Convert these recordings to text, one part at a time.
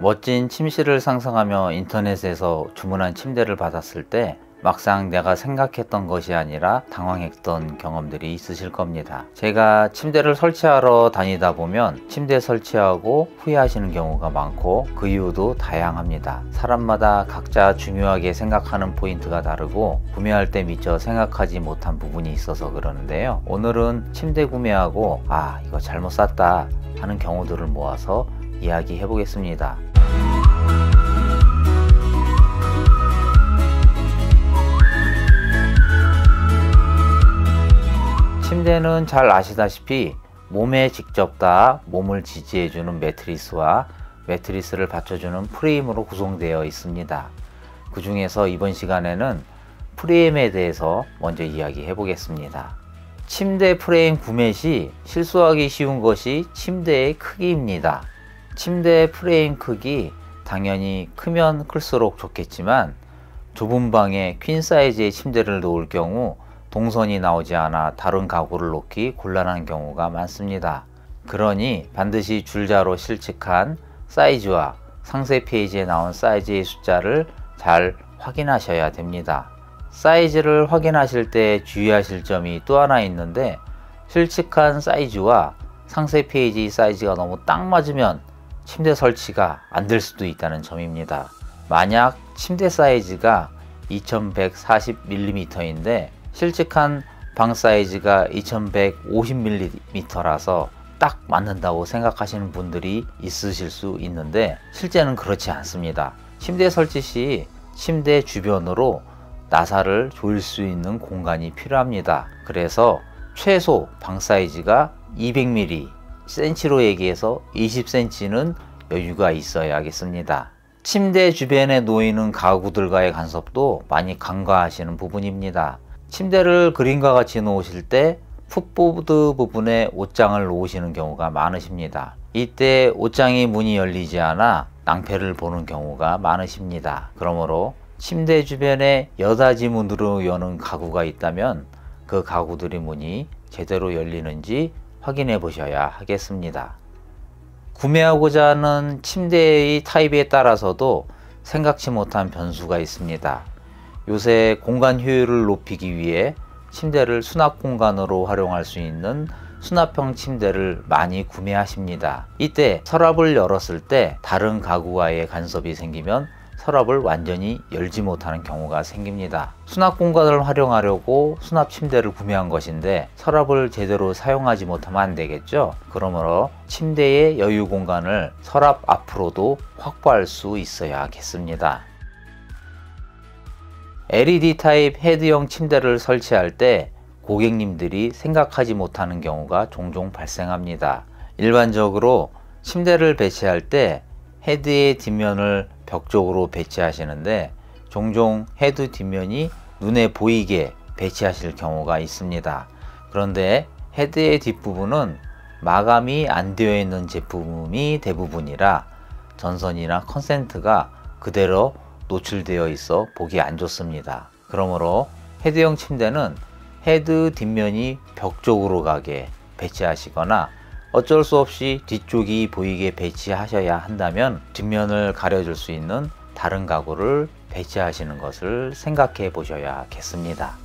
멋진 침실을 상상하며 인터넷에서 주문한 침대를 받았을 때 막상 내가 생각했던 것이 아니라 당황했던 경험들이 있으실 겁니다. 제가 침대를 설치하러 다니다 보면 침대 설치하고 후회하시는 경우가 많고 그 이유도 다양합니다. 사람마다 각자 중요하게 생각하는 포인트가 다르고 구매할 때 미처 생각하지 못한 부분이 있어서 그러는데요. 오늘은 침대 구매하고 이거 잘못 샀다 하는 경우들을 모아서 이야기해 보겠습니다. 침대는 잘 아시다시피 몸에 직접 다 몸을 지지해주는 매트리스와 매트리스를 받쳐주는 프레임으로 구성되어 있습니다. 그 중에서 이번 시간에는 프레임에 대해서 먼저 이야기해 보겠습니다. 침대 프레임 구매 시 실수하기 쉬운 것이 침대의 크기입니다. 침대 프레임 크기 당연히 크면 클수록 좋겠지만 좁은 방에 퀸 사이즈의 침대를 놓을 경우 동선이 나오지 않아 다른 가구를 놓기 곤란한 경우가 많습니다. 그러니 반드시 줄자로 실측한 사이즈와 상세 페이지에 나온 사이즈의 숫자를 잘 확인하셔야 됩니다. 사이즈를 확인하실 때 주의하실 점이 또 하나 있는데 실측한 사이즈와 상세 페이지 사이즈가 너무 딱 맞으면 침대 설치가 안 될 수도 있다는 점입니다. 만약 침대 사이즈가 2140mm인데 실측한 방 사이즈가 2150mm라서 딱 맞는다고 생각하시는 분들이 있으실 수 있는데 실제는 그렇지 않습니다. 침대 설치 시 침대 주변으로 나사를 조일 수 있는 공간이 필요합니다. 그래서 최소 방 사이즈가 200mm, cm로 얘기해서 20cm는 여유가 있어야겠습니다. 침대 주변에 놓이는 가구들과의 간섭도 많이 간과하시는 부분입니다. 침대를 그림과 같이 놓으실 때 풋보드 부분에 옷장을 놓으시는 경우가 많으십니다. 이때 옷장의 문이 열리지 않아 낭패를 보는 경우가 많으십니다. 그러므로 침대 주변에 여닫이 문으로 여는 가구가 있다면 그 가구들의 문이 제대로 열리는지 확인해 보셔야 하겠습니다. 구매하고자 하는 침대의 타입에 따라서도 생각지 못한 변수가 있습니다. 요새 공간 효율을 높이기 위해 침대를 수납 공간으로 활용할 수 있는 수납형 침대를 많이 구매하십니다. 이때 서랍을 열었을 때 다른 가구와의 간섭이 생기면 서랍을 완전히 열지 못하는 경우가 생깁니다. 수납 공간을 활용하려고 수납 침대를 구매한 것인데 서랍을 제대로 사용하지 못하면 안 되겠죠. 그러므로 침대의 여유 공간을 서랍 앞으로도 확보할 수 있어야겠습니다. LED 타입 헤드형 침대를 설치할 때 고객님들이 생각하지 못하는 경우가 종종 발생합니다. 일반적으로 침대를 배치할 때 헤드의 뒷면을 벽 쪽으로 배치하시는데 종종 헤드 뒷면이 눈에 보이게 배치하실 경우가 있습니다. 그런데 헤드의 뒷부분은 마감이 안 되어 있는 제품이 대부분이라 전선이나 컨센트가 그대로 노출되어 있어 보기 안 좋습니다. 그러므로 헤드형 침대는 헤드 뒷면이 벽 쪽으로 가게 배치하시거나 어쩔 수 없이 뒤쪽이 보이게 배치하셔야 한다면 뒷면을 가려줄 수 있는 다른 가구를 배치하시는 것을 생각해 보셔야겠습니다.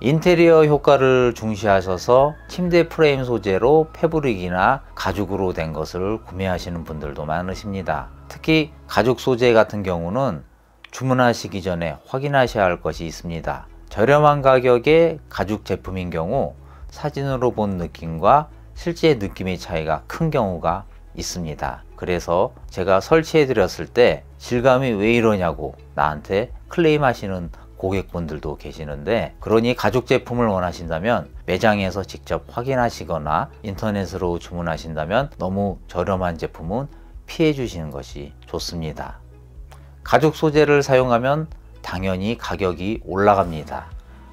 인테리어 효과를 중시하셔서 침대 프레임 소재로 패브릭이나 가죽으로 된 것을 구매하시는 분들도 많으십니다. 특히 가죽 소재 같은 경우는 주문하시기 전에 확인하셔야 할 것이 있습니다. 저렴한 가격의 가죽 제품인 경우 사진으로 본 느낌과 실제 느낌의 차이가 큰 경우가 있습니다. 그래서 제가 설치해 드렸을 때 질감이 왜 이러냐고 나한테 클레임 하시는 고객분들도 계시는데, 그러니 가죽 제품을 원하신다면 매장에서 직접 확인하시거나 인터넷으로 주문하신다면 너무 저렴한 제품은 피해 주시는 것이 좋습니다. 가죽 소재를 사용하면 당연히 가격이 올라갑니다.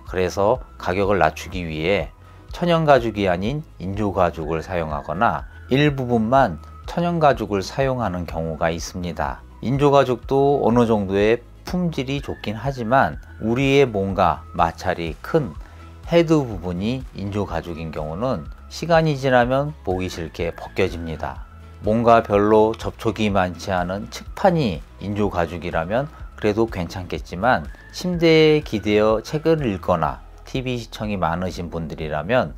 그래서 가격을 낮추기 위해 천연 가죽이 아닌 인조 가죽을 사용하거나 일부분만 천연 가죽을 사용하는 경우가 있습니다. 인조 가죽도 어느 정도의 품질이 좋긴 하지만 우리의 몸과 마찰이 큰 헤드 부분이 인조 가죽인 경우는 시간이 지나면 보기 싫게 벗겨집니다. 뭔가 별로 접촉이 많지 않은 측판이 인조 가죽이라면 그래도 괜찮겠지만 침대에 기대어 책을 읽거나 TV 시청이 많으신 분들이라면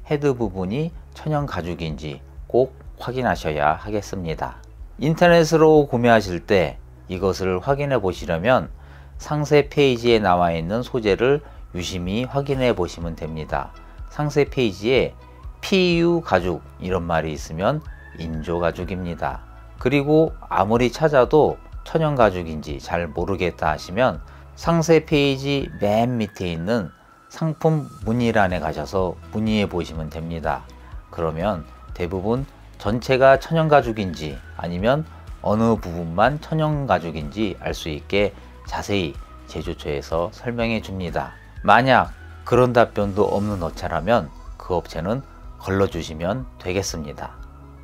헤드 부분이 천연 가죽인지 꼭 확인하셔야 하겠습니다. 인터넷으로 구매하실 때 이것을 확인해 보시려면 상세 페이지에 나와 있는 소재를 유심히 확인해 보시면 됩니다. 상세 페이지에 PU 가죽 이런 말이 있으면 인조 가죽입니다. 그리고 아무리 찾아도 천연 가죽인지 잘 모르겠다 하시면 상세 페이지 맨 밑에 있는 상품 문의란에 가셔서 문의해 보시면 됩니다. 그러면 대부분 전체가 천연 가죽인지 아니면 어느 부분만 천연 가죽인지 알 수 있게 자세히 제조처에서 설명해 줍니다. 만약 그런 답변도 없는 업체라면 그 업체는 걸러주시면 되겠습니다.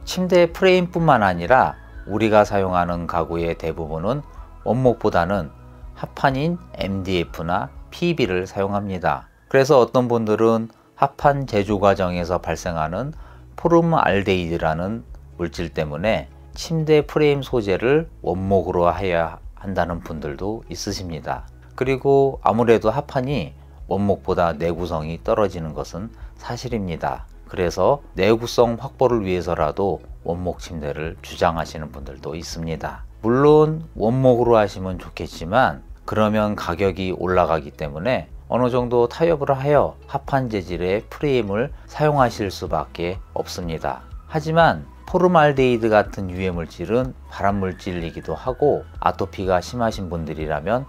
침대 프레임뿐만 아니라 우리가 사용하는 가구의 대부분은 원목보다는 합판인 MDF나 PB를 사용합니다. 그래서 어떤 분들은 합판 제조 과정에서 발생하는 포름알데히드라는 물질 때문에 침대 프레임 소재를 원목으로 해야 한다는 분들도 있으십니다. 그리고 아무래도 합판이 원목보다 내구성이 떨어지는 것은 사실입니다. 그래서 내구성 확보를 위해서라도 원목 침대를 주장하시는 분들도 있습니다. 물론 원목으로 하시면 좋겠지만 그러면 가격이 올라가기 때문에 어느 정도 타협을 하여 합판 재질의 프레임을 사용하실 수밖에 없습니다. 하지만 포름알데히드 같은 유해 물질은 발암 물질이기도 하고 아토피가 심하신 분들이라면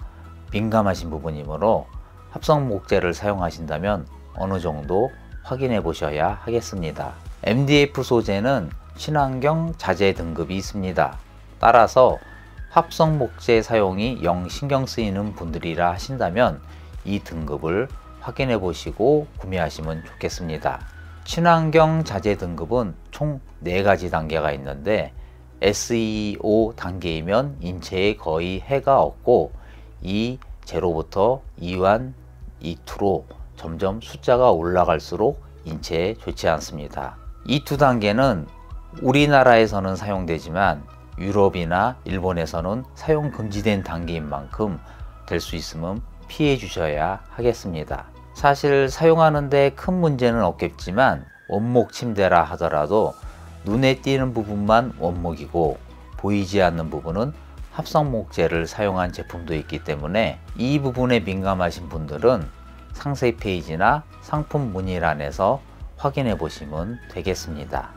민감하신 부분이므로 합성 목재를 사용하신다면 어느 정도 확인해 보셔야 하겠습니다. MDF 소재는 친환경 자재 등급이 있습니다. 따라서 합성 목재 사용이 영 신경 쓰이는 분들이라 하신다면 이 등급을 확인해 보시고 구매하시면 좋겠습니다. 친환경 자재 등급은 총 4가지 단계가 있는데 SEO 단계이면 인체에 거의 해가 없고 E0부터 E1, E2로 점점 숫자가 올라갈수록 인체에 좋지 않습니다. E2 단계는 우리나라에서는 사용되지만 유럽이나 일본에서는 사용 금지된 단계인 만큼 될 수 있으면 피해 주셔야 하겠습니다. 사실 사용하는데 큰 문제는 없겠지만 원목 침대라 하더라도 눈에 띄는 부분만 원목이고 보이지 않는 부분은 합성 목재를 사용한 제품도 있기 때문에 이 부분에 민감하신 분들은 상세 페이지나 상품 문의란에서 확인해 보시면 되겠습니다.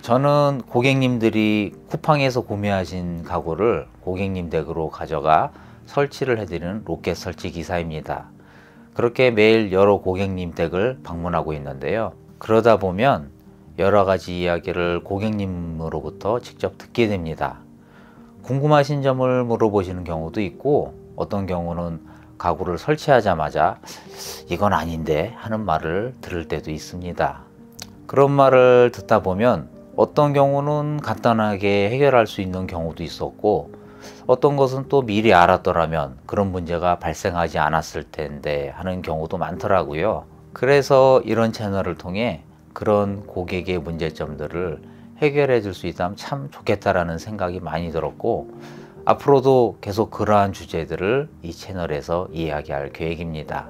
저는 고객님들이 쿠팡에서 구매하신 가구를 고객님 댁으로 가져가 설치를 해드리는 로켓 설치 기사입니다. 그렇게 매일 여러 고객님 댁을 방문하고 있는데요. 그러다 보면 여러 가지 이야기를 고객님으로부터 직접 듣게 됩니다. 궁금하신 점을 물어보시는 경우도 있고 어떤 경우는 가구를 설치하자마자 이건 아닌데 하는 말을 들을 때도 있습니다. 그런 말을 듣다 보면 어떤 경우는 간단하게 해결할 수 있는 경우도 있었고 어떤 것은 또 미리 알았더라면 그런 문제가 발생하지 않았을 텐데 하는 경우도 많더라고요. 그래서 이런 채널을 통해 그런 고객의 문제점들을 해결해 줄 수 있다면 참 좋겠다라는 생각이 많이 들었고 앞으로도 계속 그러한 주제들을 이 채널에서 이야기할 계획입니다.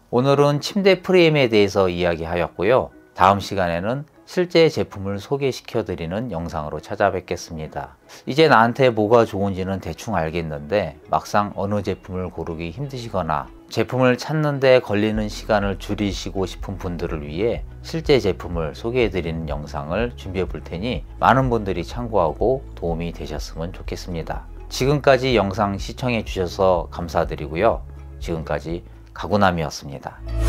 오늘은 침대 프레임에 대해서 이야기하였고요. 다음 시간에는 실제 제품을 소개시켜 드리는 영상으로 찾아뵙겠습니다. 이제 나한테 뭐가 좋은지는 대충 알겠는데 막상 어느 제품을 고르기 힘드시거나 제품을 찾는데 걸리는 시간을 줄이시고 싶은 분들을 위해 실제 제품을 소개해 드리는 영상을 준비해 볼 테니 많은 분들이 참고하고 도움이 되셨으면 좋겠습니다. 지금까지 영상 시청해 주셔서 감사드리고요. 지금까지 가구남이었습니다.